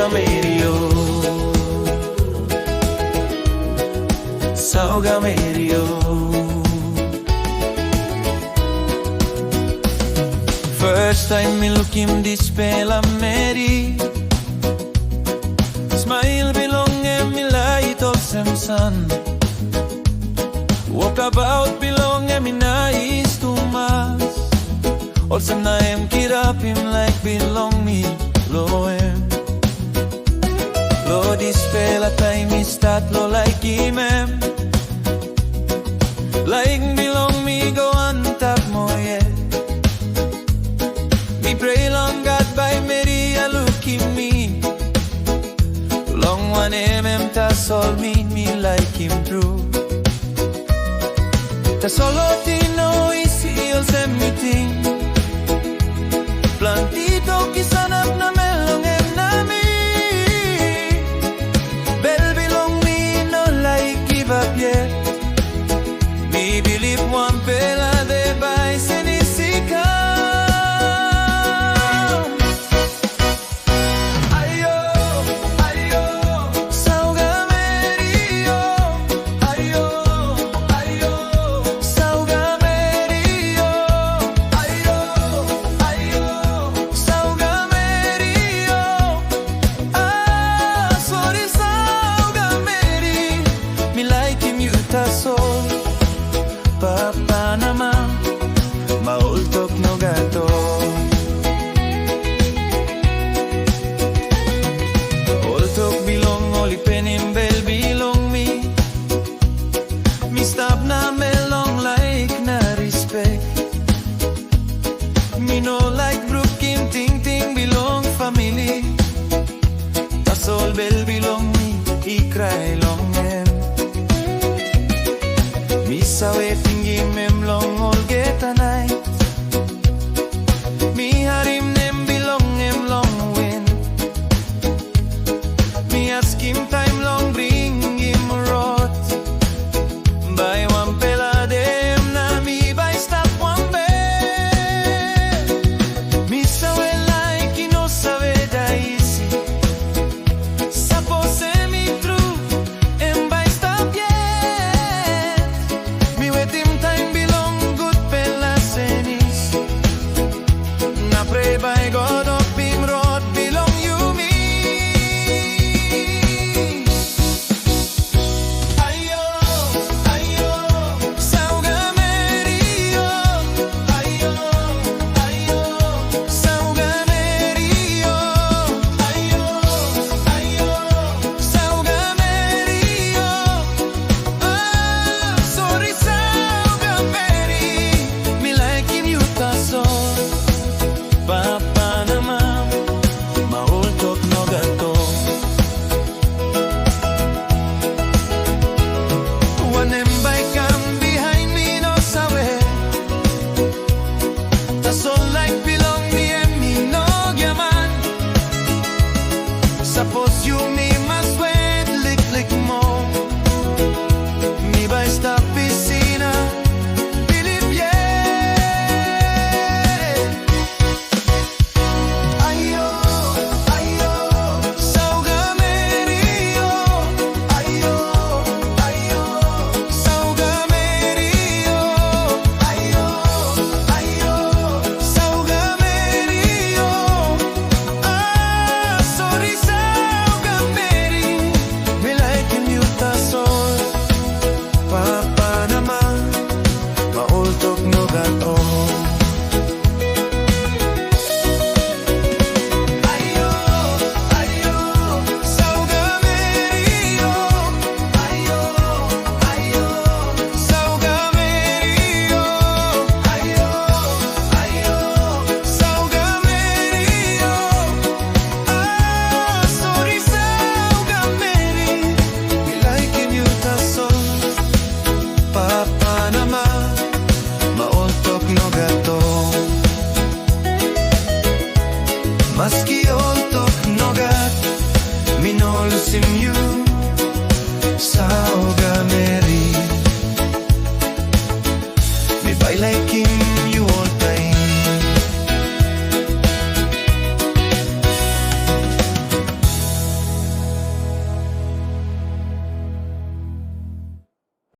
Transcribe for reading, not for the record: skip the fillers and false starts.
Sauga Meri, Sauga Meri. First time me lukim dispela Meri. Smile bilong and me lait olsem sun. Wokabaut bilong and me nice tumas. Olsem naim kirapim like bilong me loem. Lo dispela taim istat lo laikim. Like bilong me go on top mo yeah. Me pray long God by Meri a lukim me. Long 1 tasol mean me laikim true. Tasol tino isi olsem meeting.